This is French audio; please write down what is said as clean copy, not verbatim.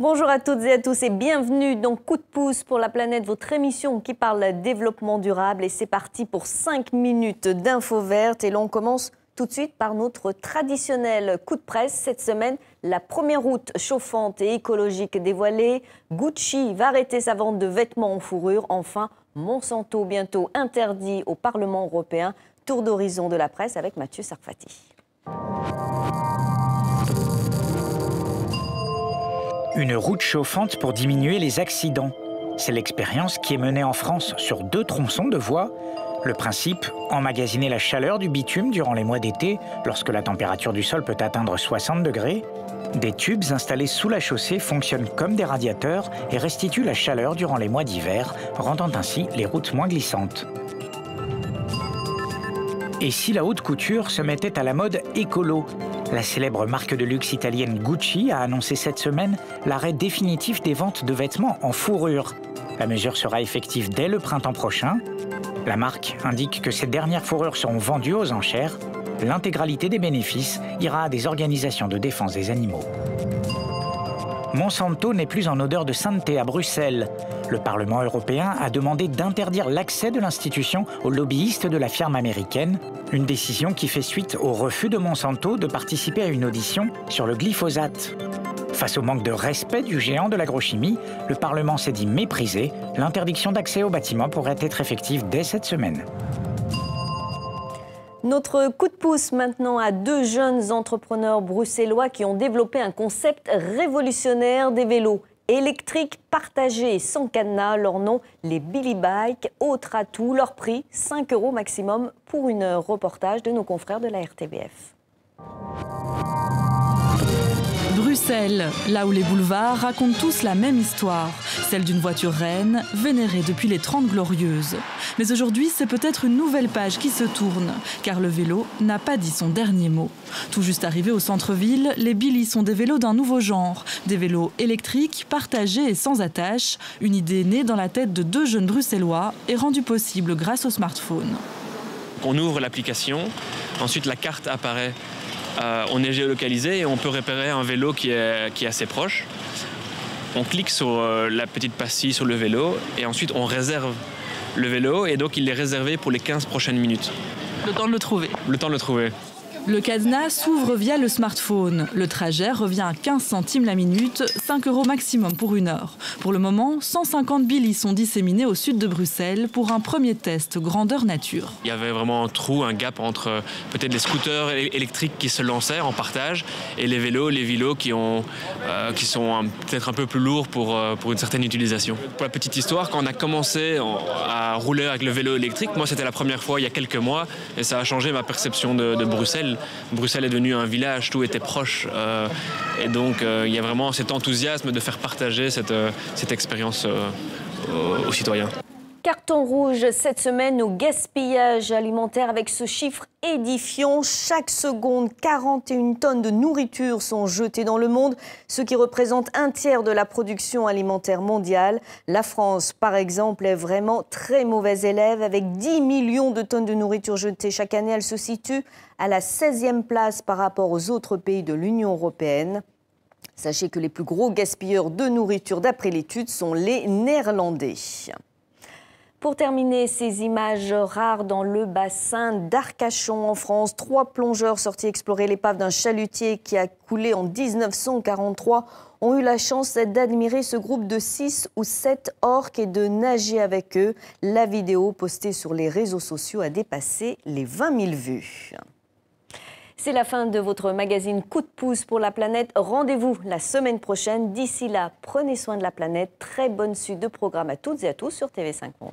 Bonjour à toutes et à tous et bienvenue dans Coup de pouce pour la planète, votre émission qui parle développement durable. Et c'est parti pour 5 minutes d'infos vertes. Et l'on commence tout de suite par notre traditionnel coup de presse. Cette semaine, la première route chauffante et écologique dévoilée. Gucci va arrêter sa vente de vêtements en fourrure. Enfin, Monsanto bientôt interdit au Parlement européen. Tour d'horizon de la presse avec Mathieu Sarfati. Une route chauffante pour diminuer les accidents. C'est l'expérience qui est menée en France sur 2 tronçons de voies. Le principe, emmagasiner la chaleur du bitume durant les mois d'été, lorsque la température du sol peut atteindre 60 degrés. Des tubes installés sous la chaussée fonctionnent comme des radiateurs et restituent la chaleur durant les mois d'hiver, rendant ainsi les routes moins glissantes. Et si la haute couture se mettait à la mode écolo ? La célèbre marque de luxe italienne Gucci a annoncé cette semaine l'arrêt définitif des ventes de vêtements en fourrure. La mesure sera effective dès le printemps prochain. La marque indique que ces dernières fourrures seront vendues aux enchères. L'intégralité des bénéfices ira à des organisations de défense des animaux. Monsanto n'est plus en odeur de sainteté à Bruxelles. Le Parlement européen a demandé d'interdire l'accès de l'institution aux lobbyistes de la firme américaine, une décision qui fait suite au refus de Monsanto de participer à une audition sur le glyphosate. Face au manque de respect du géant de l'agrochimie, le Parlement s'est dit méprisé. L'interdiction d'accès aux bâtiments pourrait être effective dès cette semaine. Notre coup de pouce maintenant à 2 jeunes entrepreneurs bruxellois qui ont développé un concept révolutionnaire des vélos électriques partagés sans cadenas. Leur nom, les Billy Bike. Autre atout, leur prix, 5 € maximum pour une heure. Reportage de nos confrères de la RTBF. Bruxelles, là où les boulevards racontent tous la même histoire, celle d'une voiture reine, vénérée depuis les 30 Glorieuses. Mais aujourd'hui, c'est peut-être une nouvelle page qui se tourne, car le vélo n'a pas dit son dernier mot. Tout juste arrivés au centre-ville, les Billy sont des vélos d'un nouveau genre, des vélos électriques, partagés et sans attache, une idée née dans la tête de 2 jeunes Bruxellois et rendue possible grâce au smartphone. On ouvre l'application, ensuite la carte apparaît. On est géolocalisé et on peut repérer un vélo qui est assez proche. On clique sur la petite pastille sur le vélo et ensuite on réserve le vélo et donc il est réservé pour les 15 prochaines minutes. Le temps de le trouver. Le temps de le trouver. Le cadenas s'ouvre via le smartphone. Le trajet revient à 15 centimes la minute, 5 € maximum pour une heure. Pour le moment, 150 Billy sont disséminés au sud de Bruxelles pour un premier test grandeur nature. Il y avait vraiment un trou, un gap entre peut-être les scooters électriques qui se lançaient en partage et les vélos qui sont peut-être un peu plus lourds pour une certaine utilisation. Pour la petite histoire, quand on a commencé à rouler avec le vélo électrique, moi c'était la première fois il y a quelques mois et ça a changé ma perception de Bruxelles. Bruxelles est devenu un village, tout était proche et donc il y a vraiment cet enthousiasme de faire partager cette expérience aux citoyens. Carton rouge cette semaine au gaspillage alimentaire avec ce chiffre édifiant. Chaque seconde, 41 tonnes de nourriture sont jetées dans le monde, ce qui représente 1/3 de la production alimentaire mondiale. La France, par exemple, est vraiment très mauvais élève. Avec 10 millions de tonnes de nourriture jetées chaque année, elle se situe à la 16e place par rapport aux autres pays de l'Union européenne. Sachez que les plus gros gaspilleurs de nourriture, d'après l'étude, sont les Néerlandais. Pour terminer, ces images rares dans le bassin d'Arcachon en France. 3 plongeurs sortis explorer l'épave d'un chalutier qui a coulé en 1943 ont eu la chance d'admirer ce groupe de 6 ou 7 orques et de nager avec eux. La vidéo postée sur les réseaux sociaux a dépassé les 20 000 vues. C'est la fin de votre magazine Coup de pouce pour la planète. Rendez-vous la semaine prochaine. D'ici là, prenez soin de la planète. Très bonne suite de programme à toutes et à tous sur TV5 Monde.